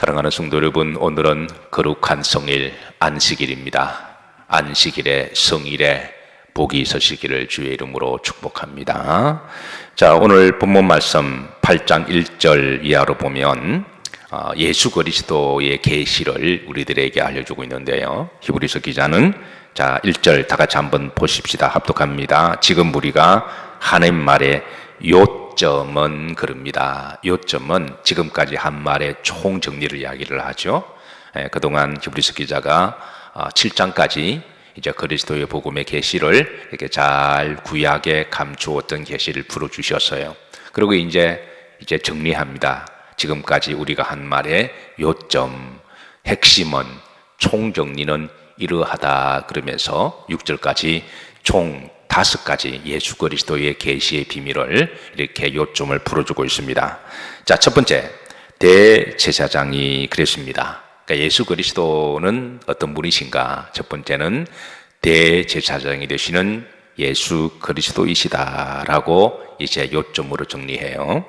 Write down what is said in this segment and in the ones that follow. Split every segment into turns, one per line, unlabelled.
사랑하는 성도 여러분, 오늘은 거룩한 성일 안식일입니다. 안식일에 성일에 복이 있으시기를 주의 이름으로 축복합니다. 자, 오늘 본문 말씀 8장 1절 이하로 보면 예수 그리스도의 계시를 우리들에게 알려주고 있는데요. 히브리서 기자는 자 1절 다 같이 한번 보십시다. 합독합니다. 지금 우리가 하나님 말에 요점은 그럽니다. 요점은 지금까지 한 말의 총정리를 이야기를 하죠. 그동안 히브리서 기자가 7장까지 이제 그리스도의 복음의 계시를 이렇게 잘 구약에 감추었던 계시를 풀어주셨어요. 그리고 이제 정리합니다. 지금까지 우리가 한 말의 요점, 핵심은 총정리는 이러하다 그러면서 6절까지 총 5가지 예수 그리스도의 계시의 비밀을 이렇게 요점을 풀어주고 있습니다. 자, 첫 번째 대제사장이 그랬습니다. 그러니까 예수 그리스도는 어떤 분이신가? 첫 번째는 대제사장이 되시는 예수 그리스도이시다라고 이제 요점으로 정리해요.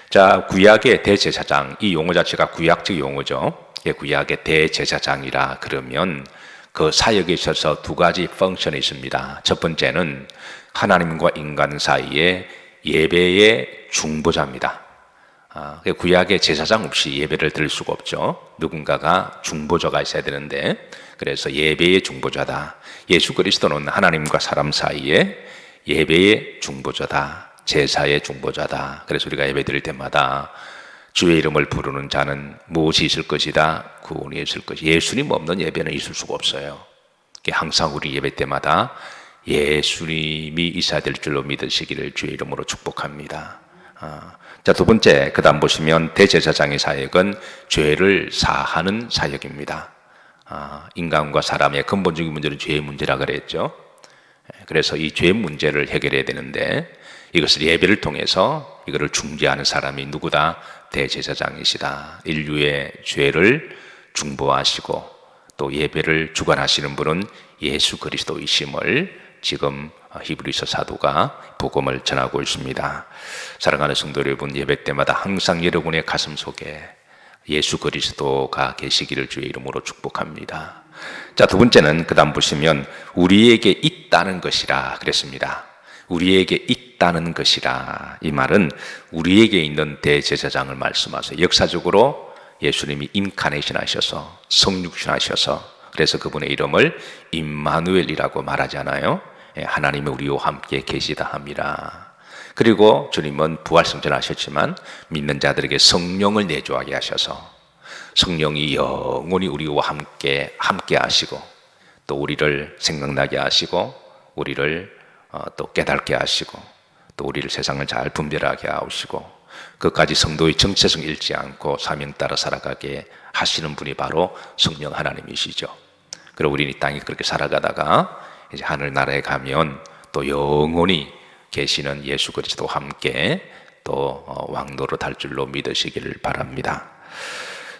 자, 구약의 대제사장, 이 용어 자체가 구약적 용어죠. 구약의 대제사장이라 그러면 그 사역에 있어서 두 가지 펑션이 있습니다. 첫 번째는 하나님과 인간 사이의 예배의 중보자입니다. 구약의 제사장 없이 예배를 드릴 수가 없죠. 누군가가 중보자가 있어야 되는데, 그래서 예배의 중보자다. 예수 그리스도는 하나님과 사람 사이에 예배의 중보자다. 제사의 중보자다. 그래서 우리가 예배 드릴 때마다 주의 이름을 부르는 자는 무엇이 있을 것이다? 구원이 있을 것이다. 예수님 없는 예배는 있을 수가 없어요. 항상 우리 예배 때마다 예수님이 있어야 될 줄로 믿으시기를 주의 이름으로 축복합니다. 자, 두 번째, 그 다음 보시면 대제사장의 사역은 죄를 사하는 사역입니다. 인간과 사람의 근본적인 문제는 죄의 문제라 그랬죠. 그래서 이 죄 문제를 해결해야 되는데 이것을 예배를 통해서 이거를 중재하는 사람이 누구다? 대제사장이시다. 인류의 죄를 중보하시고 또 예배를 주관하시는 분은 예수 그리스도이심을 지금 히브리서 사도가 복음을 전하고 있습니다. 사랑하는 성도 여러분, 예배 때마다 항상 여러분의 가슴 속에 예수 그리스도가 계시기를 주의 이름으로 축복합니다. 자, 두 번째는 그 다음 보시면 우리에게 있다는 것이라 그랬습니다. 우리에게 있다는 것이라, 이 말은 우리에게 있는 대제사장을 말씀하세요. 역사적으로 예수님이 인카네이션 하셔서 성육신 하셔서 그래서 그분의 이름을 임마누엘이라고 말하잖아요. 하나님이 우리와 함께 계시다 함이라. 그리고 주님은 부활승천하셨지만 믿는 자들에게 성령을 내주하게 하셔서 성령이 영원히 우리와 함께 하시고 또 우리를 생각나게 하시고 우리를 또 깨닫게 하시고 또 우리를 세상을 잘 분별하게 하시고 그까지 성도의 정체성 잃지 않고 사명 따라 살아가게 하시는 분이 바로 성령 하나님이시죠. 그리고 우리는 이 땅에 그렇게 살아가다가 이제 하늘나라에 가면 또 영원히 계시는 예수 그리스도와 함께 또 왕노릇 할 줄로 믿으시기를 바랍니다.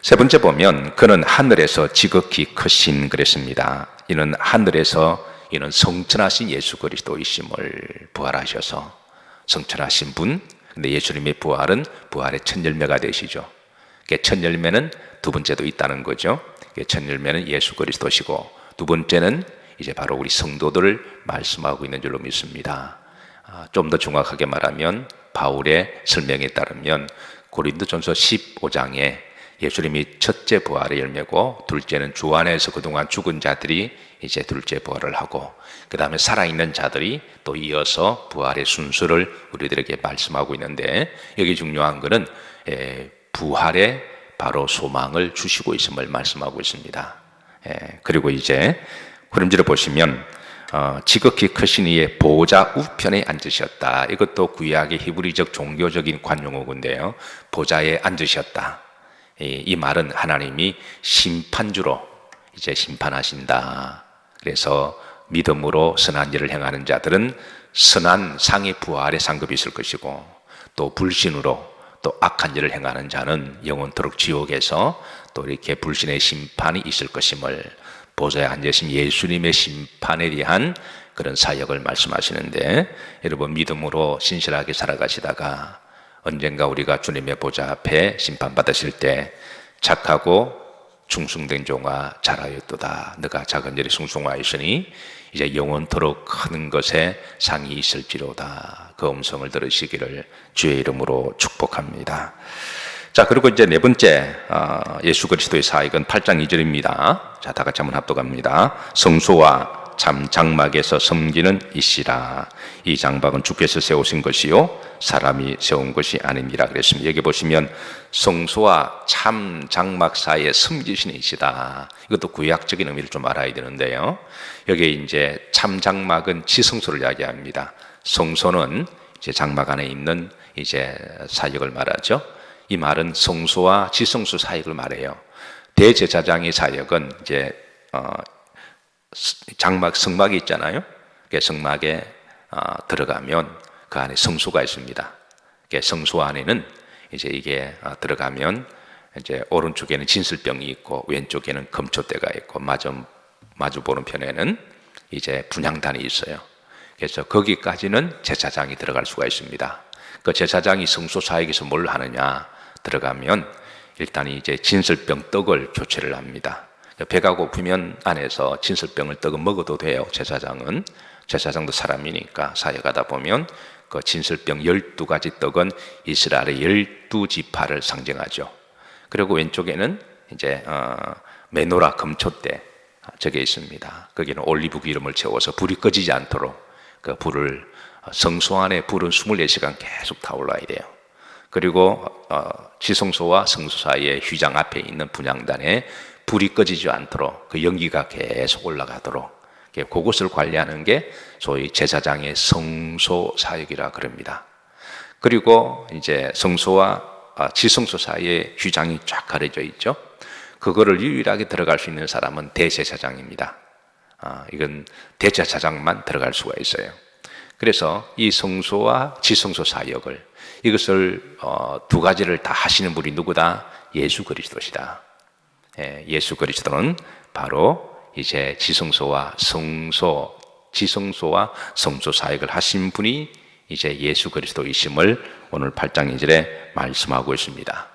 세 번째 보면 그는 하늘에서 지극히 크신 그랬습니다. 이는 하늘에서 이는 성천하신 예수 그리스도이심을 부활하셔서 성천하신 분. 근데 예수님의 부활은 부활의 첫 열매가 되시죠. 첫 열매는 두 번째도 있다는 거죠. 첫 열매는 예수 그리스도시고 두 번째는 이제 바로 우리 성도들을 말씀하고 있는 줄로 믿습니다. 좀 더 정확하게 말하면 바울의 설명에 따르면 고린도전서 15장에 예수님이 첫째 부활의 열매고 둘째는 주 안에서 그동안 죽은 자들이 이제 둘째 부활을 하고 그 다음에 살아있는 자들이 또 이어서 부활의 순서를 우리들에게 말씀하고 있는데 여기 중요한 것은 부활의 바로 소망을 주시고 있음을 말씀하고 있습니다. 그리고 이제 그림지를 보시면 지극히 크신 이의 보좌 우편에 앉으셨다. 이것도 구약의 히브리적 종교적인 관용어인데요. 보좌에 앉으셨다. 이 말은 하나님이 심판주로 이제 심판하신다. 그래서 믿음으로 선한 일을 행하는 자들은 선한 상의 부활의 상급이 있을 것이고 또 불신으로 또 악한 일을 행하는 자는 영원토록 지옥에서 또 이렇게 불신의 심판이 있을 것임을 보좌에 앉으신 예수님의 심판에 대한 그런 사역을 말씀하시는데 여러분 믿음으로 신실하게 살아가시다가 언젠가 우리가 주님의 보좌 앞에 심판받으실 때 착하고 충성된 종아 잘하였도다. 너가 작은 일에 충성하였으니 이제 영원토록 큰 것에 상이 있을지로다. 그 음성을 들으시기를 주의 이름으로 축복합니다. 자, 그리고 이제 네 번째 예수 그리스도의 사역은 8장 2절입니다. 자, 다 같이 한번 합독합니다. 성소와 참 장막에서 섬기는 이시라. 이 장막은 주께서 세우신 것이요 사람이 세운 것이 아닙니다. 그랬습니다. 여기 보시면 성소와 참 장막 사이에 섬기시는 이시다. 이것도 구약적인 의미를 좀 알아야 되는데요. 여기 이제 참 장막은 지성소를 이야기합니다. 성소는 이제 장막 안에 있는 이제 사역을 말하죠. 이 말은 성소와 지성소 사역을 말해요. 대제사장의 사역은 이제 장막 성막이 있잖아요. 그 성막에 들어가면 그 안에 성소가 있습니다. 성소 안에는 이제 이게 들어가면 이제 오른쪽에는 진설병이 있고 왼쪽에는 금초대가 있고 마주 보는 편에는 이제 분향단이 있어요. 그래서 거기까지는 제사장이 들어갈 수가 있습니다. 그 제사장이 성소 사역에서 뭘 하느냐? 들어가면 일단 이제 진설병 떡을 교체를 합니다. 배가 고프면 안에서 진설병을 떡을 먹어도 돼요. 제사장도 사람이니까 사역하다 보면 그 진설병 12가지 떡은 이스라엘의 12지파를 상징하죠. 그리고 왼쪽에는 이제 메노라 금초대 저게 있습니다. 거기는 올리브 기름을 채워서 불이 꺼지지 않도록 그 불을 성소 안에 불은 24시간 계속 타올라야 돼요. 그리고 지성소와 성소 사이의 휘장 앞에 있는 분향단에 불이 꺼지지 않도록 그 연기가 계속 올라가도록 그것을 관리하는 게 소위 제사장의 성소 사역이라 그럽니다. 그리고 이제 성소와 지성소 사이에 휘장이 쫙 가려져 있죠. 그거를 유일하게 들어갈 수 있는 사람은 대제사장입니다. 이건 대제사장만 들어갈 수가 있어요. 그래서 이 성소와 지성소 사역을 이것을 두 가지를 다 하시는 분이 누구다? 예수 그리스도시다. 예수 그리스도는 바로 이제 지성소와 성소 사역을 하신 분이 이제 예수 그리스도이심을 오늘 8장 2절에 말씀하고 있습니다.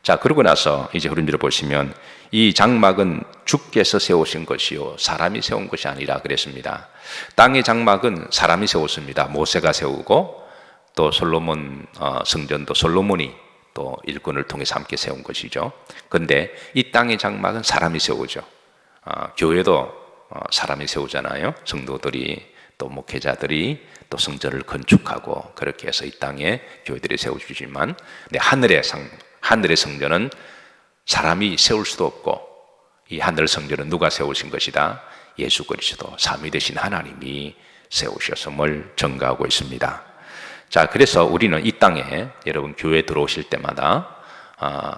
자, 그러고 나서 이제 흐름들을 보시면 이 장막은 주께서 세우신 것이요 사람이 세운 것이 아니라 그랬습니다. 땅의 장막은 사람이 세웠습니다. 모세가 세우고 또 솔로몬 성전도 솔로몬이 또 일꾼을 통해서 함께 세운 것이죠. 그런데 이 땅의 장막은 사람이 세우죠. 교회도 사람이 세우잖아요. 성도들이 또 목회자들이 또 성전을 건축하고 그렇게 해서 이 땅에 교회들이 세워주지만 하늘의 성전은 사람이 세울 수도 없고 이 하늘 성전은 누가 세우신 것이다? 예수 그리스도 삼위 되신 하나님이 세우셨음을 증거하고 있습니다. 자, 그래서 우리는 이 땅에 여러분 교회 들어오실 때마다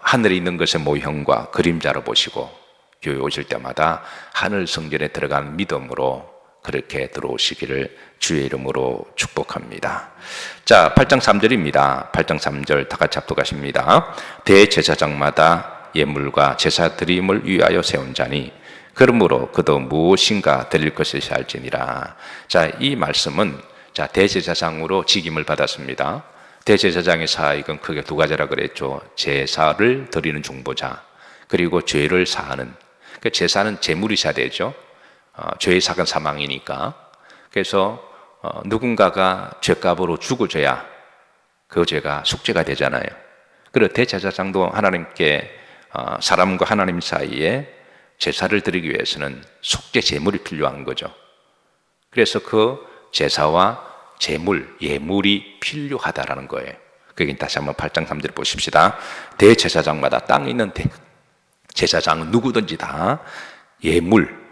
하늘에 있는 것의 모형과 그림자로 보시고 교회 오실 때마다 하늘 성전에 들어가는 믿음으로 그렇게 들어오시기를 주의 이름으로 축복합니다. 자, 8장 3절입니다. 8장 3절 다 같이 합독하십니다. 대제사장마다 예물과 제사 드림을 위하여 세운 자니 그러므로 그도 무엇인가 드릴 것을 알지니라. 자, 이 말씀은 자, 대제사장으로 직임을 받았습니다. 대제사장의 사역은 크게 두 가지라 그랬죠. 제사를 드리는 중보자, 그리고 죄를 사하는. 그 제사는 제물이 있어야 되죠. 죄의 사건 사망이니까. 그래서 누군가가 죄값으로 죽어줘야 그 죄가 속죄가 되잖아요. 그리고 대제사장도 하나님께 사람과 하나님 사이에 제사를 드리기 위해서는 속죄 제물이 필요한 거죠. 그래서 그 제사와 제물, 예물이 필요하다라는 거예요. 그게 다시 한번 8장 3절 보십시다. 대제사장마다 땅에 있는 제사장은 누구든지 다 예물,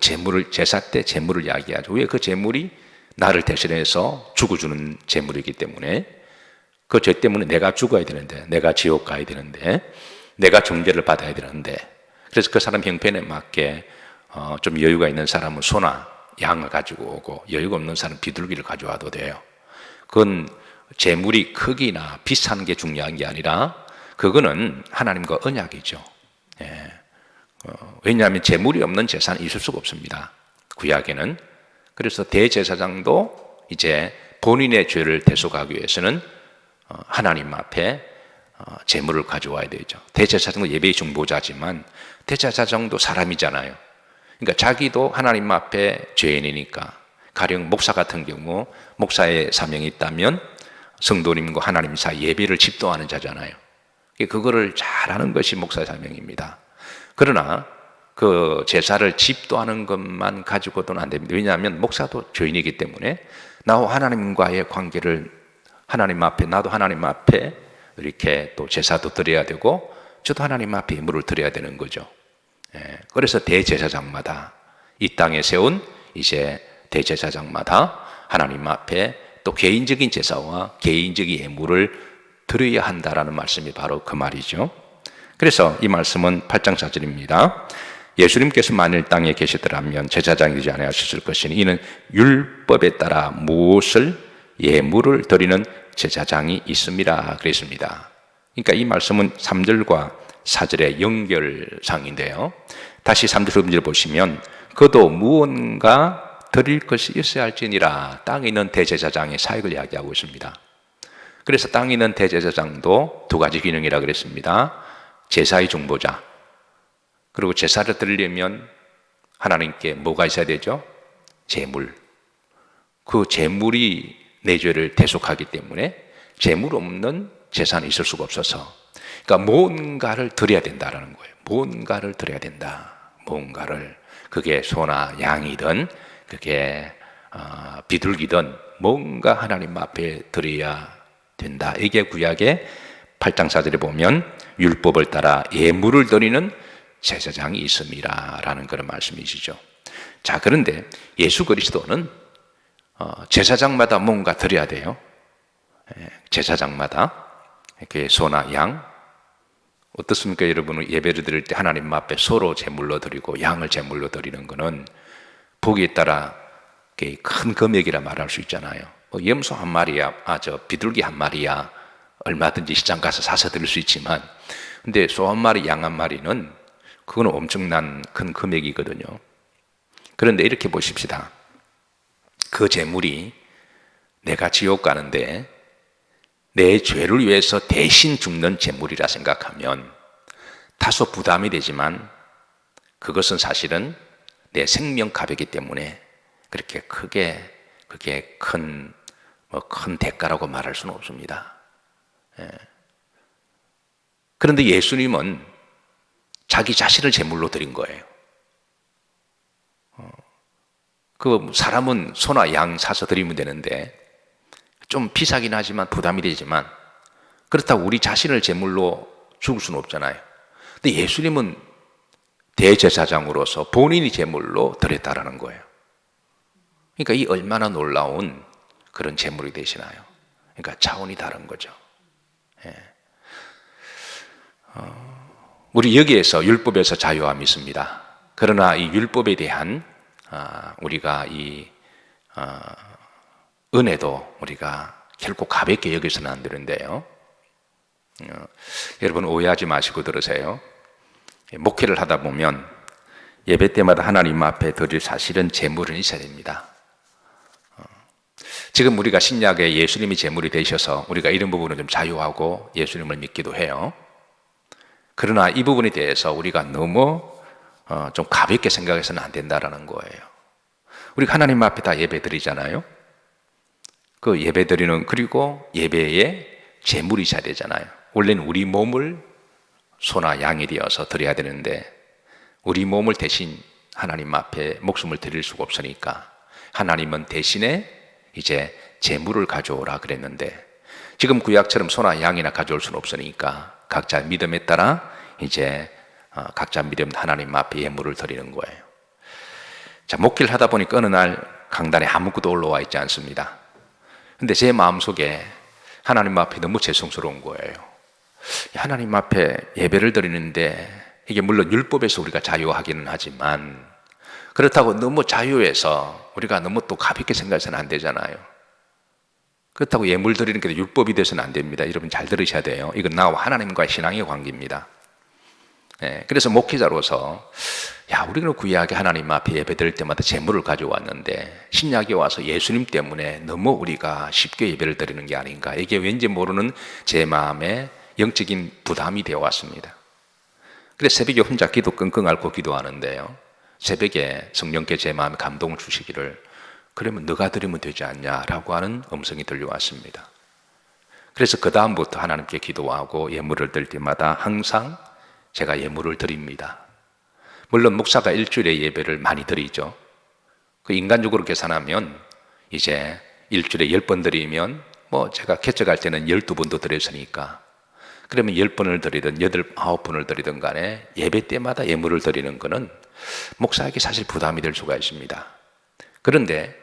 제물을 제사 때 제물을 이야기하죠. 왜? 그 제물이 나를 대신해서 죽어주는 제물이기 때문에 그 죄 때문에 내가 죽어야 되는데, 내가 지옥 가야 되는데, 내가 정죄를 받아야 되는데, 그래서 그 사람 형편에 맞게 좀 여유가 있는 사람은 소나 양을 가지고 오고 여유가 없는 사람은 비둘기를 가져와도 돼요. 그건 제물이 크기나 비싼 게 중요한 게 아니라 그거는 하나님과 언약이죠. 왜냐하면 제물이 없는 제사는 있을 수가 없습니다. 구약에는. 그래서 대제사장도 이제 본인의 죄를 대속하기 위해서는 하나님 앞에 제물을 가져와야 되죠. 대제사장도 예배의 중보자지만 대제사장도 사람이잖아요. 그러니까 자기도 하나님 앞에 죄인이니까, 가령 목사 같은 경우 목사의 사명이 있다면 성도님과 하나님 사이 예배를 집도하는 자잖아요. 그거를 잘하는 것이 목사의 사명입니다. 그러나 그 제사를 집도하는 것만 가지고는 안 됩니다. 왜냐하면 목사도 죄인이기 때문에 나와 하나님과의 관계를 하나님 앞에, 나도 하나님 앞에 이렇게 또 제사도 드려야 되고 저도 하나님 앞에 예물을 드려야 되는 거죠. 그래서 대제사장마다 이 땅에 세운 이제 대제사장마다 하나님 앞에 또 개인적인 제사와 개인적인 예물을 드려야 한다라는 말씀이 바로 그 말이죠. 그래서 이 말씀은 8장 4절입니다. 예수님께서 만일 땅에 계시더라면 제사장이 되지 아니하셨을 것이니 이는 율법에 따라 무엇을 예물을 드리는 제사장이 있습니다 그랬습니다. 그러니까 이 말씀은 3절과 4절의 연결상인데요. 다시 3절 음절을 보시면 그도 무언가 드릴 것이 있어야 할지니라, 땅에 있는 대제사장의 사역을 이야기하고 있습니다. 그래서 땅에 있는 대제사장도 두 가지 기능이라 그랬습니다. 제사의 중보자, 그리고 제사를 드리려면 하나님께 뭐가 있어야 되죠? 제물. 그 제물이 내 죄를 대속하기 때문에 제물 없는 제사는 있을 수가 없어서, 그러니까 뭔가를 드려야 된다라는 거예요. 뭔가를 드려야 된다. 뭔가를, 그게 소나 양이든 그게 비둘기든 뭔가 하나님 앞에 드려야 된다. 이게 구약의 8장 4절에 보면 율법을 따라 예물을 드리는 제사장이 있음이라 라는 그런 말씀이시죠. 자, 그런데 예수 그리스도는 제사장마다 뭔가 드려야 돼요. 제사장마다 그 소나 양, 어떻습니까? 여러분은 예배를 드릴 때 하나님 앞에 소로 제물로 드리고 양을 제물로 드리는 것은 보기에 따라 큰 금액이라 말할 수 있잖아요. 염소 한 마리야, 비둘기 한 마리야 얼마든지 시장 가서 사서 드릴 수 있지만, 근데 소 한 마리, 양 한 마리는 그건 엄청난 큰 금액이거든요. 그런데 이렇게 보십시다. 그 제물이 내가 지옥 가는데 내 죄를 위해서 대신 죽는 제물이라 생각하면 다소 부담이 되지만, 그것은 사실은 내 생명 값이기 때문에 그렇게 크게 그게 큰 대가라고 말할 수는 없습니다. 그런데 예수님은 자기 자신을 제물로 드린 거예요. 그 사람은 소나 양 사서 드리면 되는데 좀 비싸긴 하지만 부담이 되지만, 그렇다고 우리 자신을 제물로 죽을 수는 없잖아요. 근데 예수님은 대제사장으로서 본인이 제물로 드렸다라는 거예요. 그러니까 이 얼마나 놀라운 그런 제물이 되시나요? 그러니까 차원이 다른 거죠. 우리 여기에서 율법에서 자유함이 있습니다. 그러나 이 율법에 대한 우리가 이 은혜도 우리가 결코 가볍게 여기서는 안 되는데요. 여러분 오해하지 마시고 들으세요. 목회를 하다 보면 예배 때마다 하나님 앞에 드릴 사실은 제물은 있어야 됩니다. 지금 우리가 신약에 예수님이 제물이 되셔서 우리가 이런 부분은 좀 자유하고 예수님을 믿기도 해요. 그러나 이 부분에 대해서 우리가 너무 좀 가볍게 생각해서는 안 된다라는 거예요. 우리가 하나님 앞에 다 예배 드리잖아요. 그 예배 드리는, 그리고 예배에 제물이 있어야 되잖아요. 원래는 우리 몸을 소나 양이 되어서 드려야 되는데 우리 몸을 대신 하나님 앞에 목숨을 드릴 수가 없으니까 하나님은 대신에 이제 제물을 가져오라 그랬는데, 지금 구약처럼 소나 양이나 가져올 수는 없으니까 각자 믿음에 따라 이제 각자 믿음 하나님 앞에 예물을 드리는 거예요. 자, 목회를 하다 보니까 어느 날 강단에 아무것도 올라와 있지 않습니다. 근데 제 마음속에 하나님 앞에 너무 죄송스러운 거예요. 하나님 앞에 예배를 드리는데 이게 물론 율법에서 우리가 자유하기는 하지만 그렇다고 너무 자유해서 우리가 너무 또 가볍게 생각해서는 안 되잖아요. 그렇다고 예물 드리는 게 율법이 돼서는 안 됩니다. 여러분 잘 들으셔야 돼요. 이건 나와 하나님과의 신앙의 관계입니다. 그래서 목회자로서 우리는 구약에 하나님 앞에 예배 드릴 때마다 제물을 가져왔는데 신약에 와서 예수님 때문에 너무 우리가 쉽게 예배를 드리는 게 아닌가, 이게 왠지 모르는 제 마음에 영적인 부담이 되어 왔습니다. 그래서 새벽에 혼자 기도 끙끙 앓고 기도하는데요, 새벽에 성령께 제 마음에 감동을 주시기를 그러면 너가 드리면 되지 않냐라고 하는 음성이 들려왔습니다. 그래서 그 다음부터 하나님께 기도하고 예물을 드릴 때마다 항상 제가 예물을 드립니다. 물론 목사가 일주일에 예배를 많이 드리죠. 그 인간적으로 계산하면 이제 일주일에 10번 드리면 뭐 제가 개척할 때는 12번도 드렸으니까 그러면 10번을 드리든 8, 9번을 드리든 간에 예배 때마다 예물을 드리는 것은 목사에게 사실 부담이 될 수가 있습니다. 그런데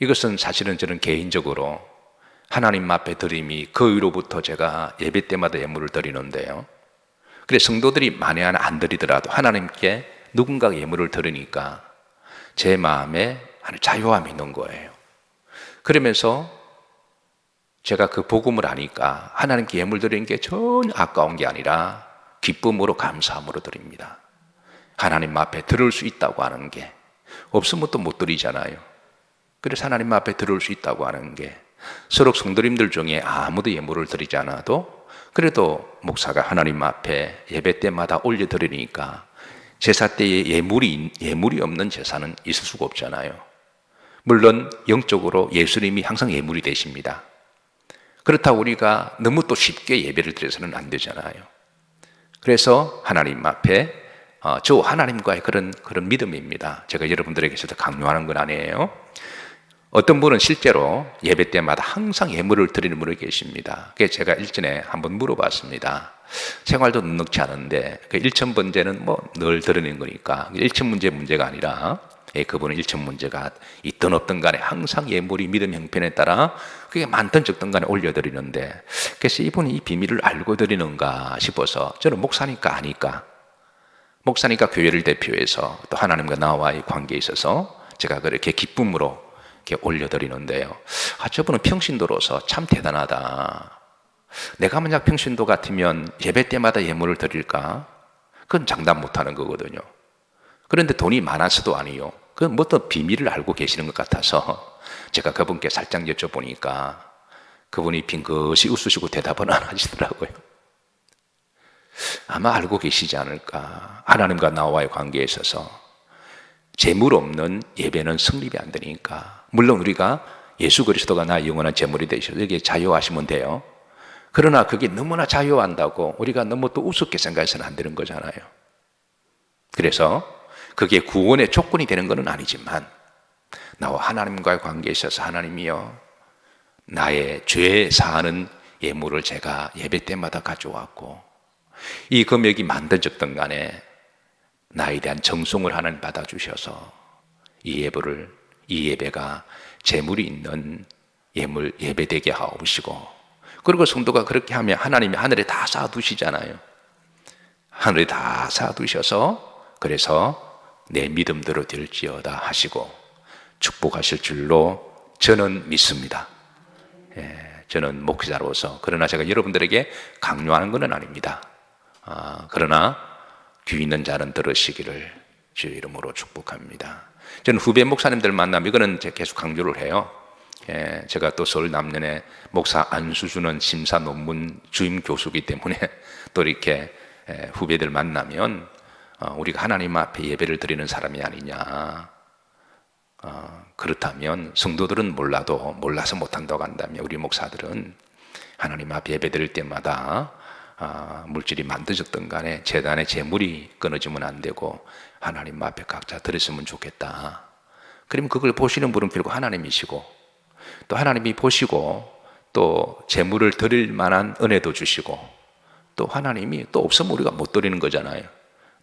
이것은 사실은 저는 개인적으로 하나님 앞에 드림이 그 위로부터 제가 예배 때마다 예물을 드리는데요, 그래 성도들이 만에 하나 안 드리더라도 하나님께 누군가 예물을 드리니까 제 마음에 자유함이 있는 거예요. 그러면서 제가 그 복음을 아니까 하나님께 예물 드리는 게 전혀 아까운 게 아니라 기쁨으로 감사함으로 드립니다. 하나님 앞에 들을 수 있다고 하는 게, 없으면 또 못 드리잖아요. 그래서 하나님 앞에 들을 수 있다고 하는 게, 서로 성도님들 중에 아무도 예물을 드리지 않아도 그래도 목사가 하나님 앞에 예배 때마다 올려드리니까 제사 때에 예물이 없는 제사는 있을 수가 없잖아요. 물론 영적으로 예수님이 항상 예물이 되십니다. 그렇다고 우리가 너무 또 쉽게 예배를 드려서는 안 되잖아요. 그래서 하나님 앞에 저 하나님과의 그런 믿음입니다. 제가 여러분들에게서도 강요하는 건 아니에요. 어떤 분은 실제로 예배 때마다 항상 예물을 드리는 분이 계십니다. 그래서 제가 일전에 한번 물어봤습니다. 생활도 넉넉지 않은데 그 일천 번제는 뭐 늘 드리는 거니까 일천 문제가 아니라 그분은 일천 문제가 있든 없든 간에 항상 예물이 믿음 형편에 따라 그게 많든 적든 간에 올려드리는데, 그래서 이분이 이 비밀을 알고 드리는가 싶어서 저는 목사니까 아니까, 목사니까 교회를 대표해서 또 하나님과 나와의 관계에 있어서 제가 그렇게 기쁨으로 이렇게 올려드리는데요, 저분은 평신도로서 참 대단하다. 내가 만약 평신도 같으면 예배 때마다 예물을 드릴까? 그건 장담 못하는 거거든요. 그런데 돈이 많아서도 아니요, 그건 뭐 또 비밀을 알고 계시는 것 같아서 제가 그분께 살짝 여쭤보니까 그분이 빙긋이 웃으시고 대답은 안 하시더라고요. 아마 알고 계시지 않을까. 하나님과 나와의 관계에 있어서 재물 없는 예배는 성립이 안 되니까. 물론 우리가 예수 그리스도가 나의 영원한 재물이 되셔서 여기에 자유하시면 돼요. 그러나 그게 너무나 자유한다고 우리가 너무 또 우습게 생각해서는 안 되는 거잖아요. 그래서 그게 구원의 조건이 되는 것은 아니지만 나와 하나님과의 관계에 있어서 하나님이요, 나의 죄 사하는 예물을 제가 예배 때마다 가져왔고 이 금액이 많든 적든 간에 나에 대한 정성을 하나님 받아주셔서 이 예배가 재물이 있는 예배되게 하옵시고, 그리고 성도가 그렇게 하면 하나님이 하늘에 다 쌓아두시잖아요. 하늘에 다 쌓아두셔서 그래서 내 믿음대로 될지어다 하시고 축복하실 줄로 저는 믿습니다. 저는 목사로서. 그러나 제가 여러분들에게 강요하는 것은 아닙니다. 그러나 귀 있는 자는 들으시기를 주의 이름으로 축복합니다. 저는 후배 목사님들 만나면 이거는 제가 계속 강조를 해요. 제가 또 서울 남년에 목사 안수주는 심사 논문 주임 교수이기 때문에 또 이렇게 후배들 만나면 우리가 하나님 앞에 예배를 드리는 사람이 아니냐, 그렇다면 성도들은 몰라서 못한다고 한다면 우리 목사들은 하나님 앞에 예배 드릴 때마다 물질이 만드셨던 간에 재단에 재물이 끊어지면 안 되고 하나님 앞에 각자 드렸으면 좋겠다. 그러면 그걸 보시는 분은 결국 하나님이시고, 또 하나님이 보시고 또 재물을 드릴 만한 은혜도 주시고, 또 하나님이 또 없으면 우리가 못 드리는 거잖아요.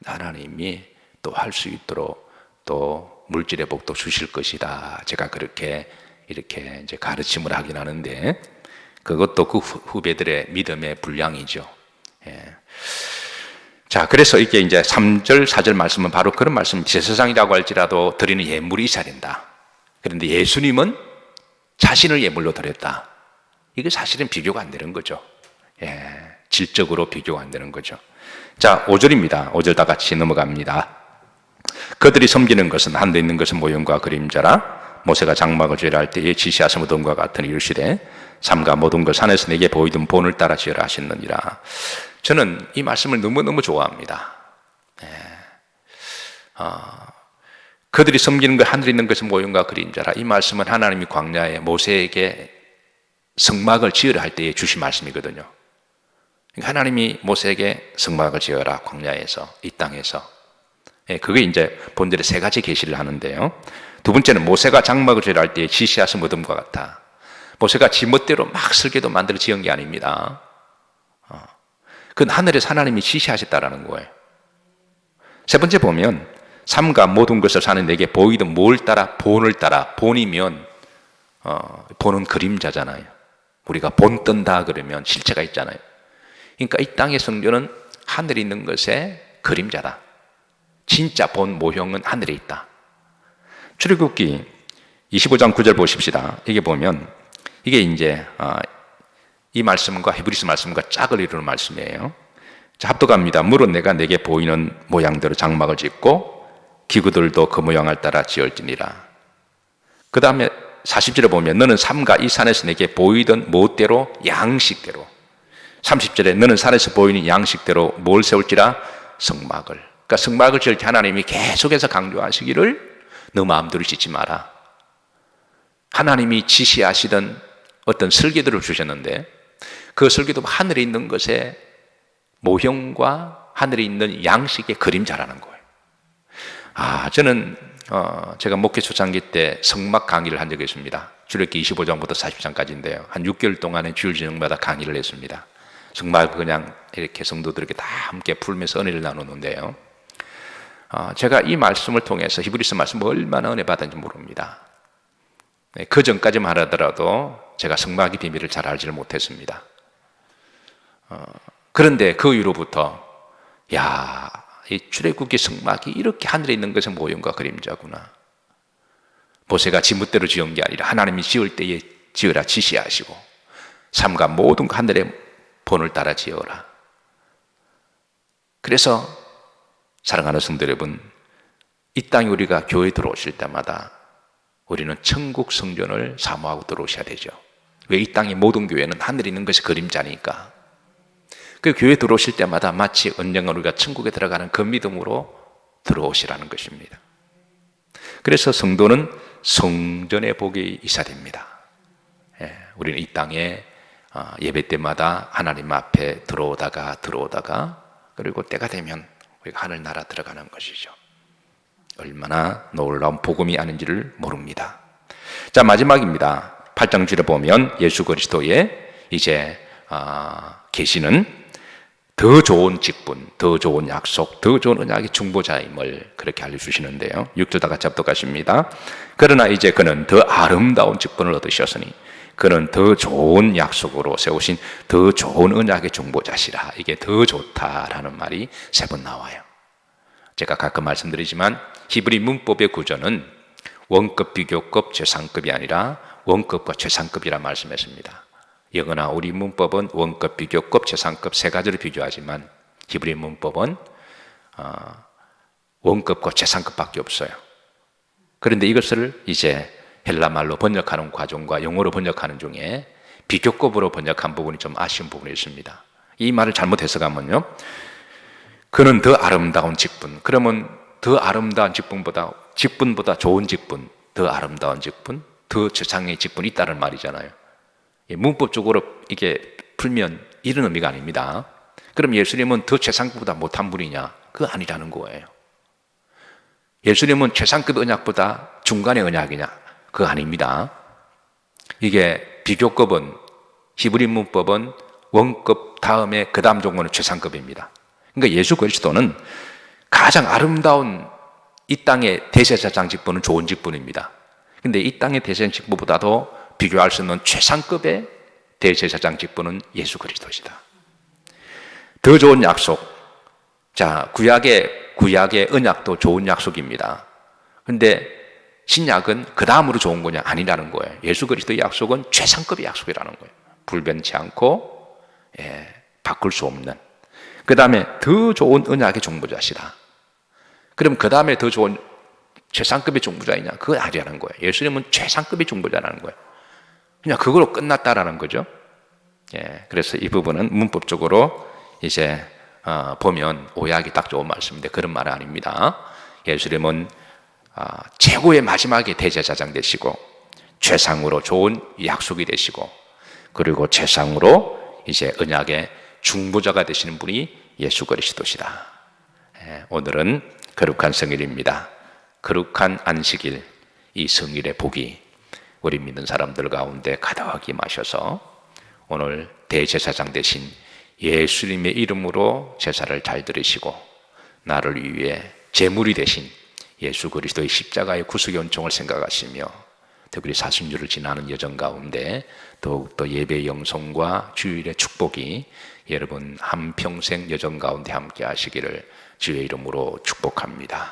하나님이 또 할 수 있도록 또 물질의 복도 주실 것이다. 제가 그렇게 이렇게 이제 가르침을 하긴 하는데 그것도 그 후배들의 믿음의 분량이죠. 자, 그래서 이게 이제 3절, 4절 말씀은 바로 그런 말씀, 제사장이라고 할지라도 드리는 예물이 있어야 된다. 그런데 예수님은 자신을 예물로 드렸다. 이게 사실은 비교가 안 되는 거죠. 질적으로 비교가 안 되는 거죠. 자, 5절입니다. 5절 다 같이 넘어갑니다. 그들이 섬기는 것은 하늘에 있는 것은 모형과 그림자라 모세가 장막을 죄할 때에 지시하신 어둠과 같은 이르시되 삼가 모든 것 산에서 내게 보이던 본을 따라 지으라 하셨느니라. 저는 이 말씀을 너무너무 좋아합니다. 그들이 섬기는 것 하늘에 있는 것은 모형과 그림자라. 이 말씀은 하나님이 광야에 모세에게 성막을 지으라 할 때에 주신 말씀이거든요. 그러니까 하나님이 모세에게 성막을 지어라, 광야에서, 이 땅에서. 그게 이제 본절에 세 가지 계시를 하는데요. 두 번째는 모세가 장막을 지으라 할 때에 지시하신 무덤과 같아. 모세가 지멋대로 막 설계도 만들어 지은 게 아닙니다. 그건 하늘에서 하나님이 지시하셨다라는 거예요. 세 번째 보면 삼가 모든 것을 사는 내게 보이던 뭘 따라? 본을 따라. 본이면 본은 그림자잖아요. 우리가 본 뜬다 그러면 실체가 있잖아요. 그러니까 이 땅의 성전은 하늘에 있는 것의 그림자다. 진짜 본 모형은 하늘에 있다. 출애굽기 25장 9절 보십시다. 이게 보면 이게 이제 이 말씀과 히브리서 말씀과 짝을 이루는 말씀이에요. 자, 합독합니다. 물은 내가 내게 보이는 모양대로 장막을 짓고 기구들도 그 모양을 따라 지을지니라. 그 다음에 40절에 보면 너는 삼가 이 산에서 내게 보이던 무엇대로? 양식대로. 30절에 너는 산에서 보이는 양식대로 뭘 세울지라? 성막을. 그러니까 성막을 지을 때 하나님이 계속해서 강조하시기를 너 마음대로 짓지 마라. 하나님이 지시하시던 어떤 설계도를 주셨는데 그 설계도 하늘에 있는 것의 모형과 하늘에 있는 양식의 그림자라는 거예요. 저는 제가 목회 초창기 때 성막 강의를 한 적이 있습니다. 출애굽기 25장부터 40장까지인데요. 한 6개월 동안에 주일 저녁마다 강의를 했습니다. 성막을 그냥 이렇게 성도들에게 다 함께 풀면서 은혜를 나누는데요. 제가 이 말씀을 통해서 히브리서 말씀을 얼마나 은혜 받았는지 모릅니다. 그 전까지만 하더라도 제가 성막의 비밀을 잘 알지를 못했습니다. 그런데 그 이후로부터 이 출애굽기 성막이 이렇게 하늘에 있는 것은 모형과 그림자구나. 모세가 지멋대로 지은 게 아니라 하나님이 지을 때에 지으라 지시하시고 삼가 모든 하늘의 본을 따라 지어라. 그래서 사랑하는 성도 여러분, 이 땅에 우리가 교회에 들어오실 때마다 우리는 천국 성전을 사모하고 들어오셔야 되죠. 왜? 이 땅의 모든 교회는 하늘에 있는 것이 그림자니까. 그 교회에 들어오실 때마다 마치 언젠가 우리가 천국에 들어가는 그 믿음으로 들어오시라는 것입니다. 그래서 성도는 성전의 복이 있어야 됩니다. 우리는 이 땅에 예배 때마다 하나님 앞에 들어오다가 그리고 때가 되면 우리가 하늘나라 들어가는 것이죠. 얼마나 놀라운 복음이 아닌지를 모릅니다. 자, 마지막입니다. 8장 줄에 보면 예수 그리스도의 이제 계시는 더 좋은 직분, 더 좋은 약속, 더 좋은 언약의 중보자임을 그렇게 알려주시는데요. 6절 다 같이 합독하십니다. 그러나 이제 그는 더 아름다운 직분을 얻으셨으니 그는 더 좋은 약속으로 세우신 더 좋은 언약의 중보자시라. 이게 더 좋다라는 말이 3번 나와요. 제가 가끔 말씀드리지만 히브리 문법의 구조는 원급, 비교급, 최상급이 아니라 원급과 최상급이라 말씀했습니다. 영어나 우리 문법은 원급, 비교급, 최상급 세 가지를 비교하지만 히브리 문법은 원급과 최상급밖에 없어요. 그런데 이것을 이제 헬라말로 번역하는 과정과 영어로 번역하는 중에 비교급으로 번역한 부분이 좀 아쉬운 부분이 있습니다. 이 말을 잘못 해석하면요, 그는 더 아름다운 직분. 그러면 더 아름다운 직분보다 좋은 직분, 더 아름다운 직분, 더 최상의 직분이 있다는 말이잖아요. 문법적으로 이게 풀면 이런 의미가 아닙니다. 그럼 예수님은 더 최상급보다 못한 분이냐? 그거 아니라는 거예요. 예수님은 최상급 언약보다 중간의 언약이냐? 그거 아닙니다. 이게 비교급은 히브리 문법은 원급 다음에 그 다음 종류는 최상급입니다. 그러니까 예수 그리스도는 가장 아름다운 이 땅의 대제사장 직분은 좋은 직분입니다. 그런데 이 땅의 대제사장 직분보다도 비교할 수 없는 최상급의 대제사장 직분은 예수 그리스도시다. 더 좋은 약속. 자, 구약의 언약도 좋은 약속입니다. 그런데 신약은 그 다음으로 좋은 거냐? 아니라는 거예요. 예수 그리스도의 약속은 최상급의 약속이라는 거예요. 불변치 않고 바꿀 수 없는. 그 다음에 더 좋은 언약의 중보자시다. 그럼 그 다음에 더 좋은 최상급의 중보자이냐? 그거 아니라는 거예요. 예수님은 최상급의 중보자라는 거예요. 그냥 그걸로 끝났다라는 거죠. 예, 그래서 이 부분은 문법적으로 이제 보면 오해하기 딱 좋은 말씀인데 그런 말은 아닙니다. 예수님은 최고의 마지막에 대제사장 되시고 최상으로 좋은 약속이 되시고 그리고 최상으로 이제 언약의 중보자가 되시는 분이 예수 그리스도시다. 예, 오늘은 거룩한 성일입니다. 거룩한 안식일, 이 성일의 복이 우리 믿는 사람들 가운데 가득히 마셔서 오늘 대제사장 되신 예수님의 이름으로 제사를 잘 들으시고 나를 위해 제물이 되신 예수 그리스도의 십자가의 구속의 은총을 생각하시며 특별히 사순절을 지나는 여정 가운데 더욱더 예배의 영성과 주일의 축복이 여러분 한평생 여정 가운데 함께 하시기를 주의 이름으로 축복합니다.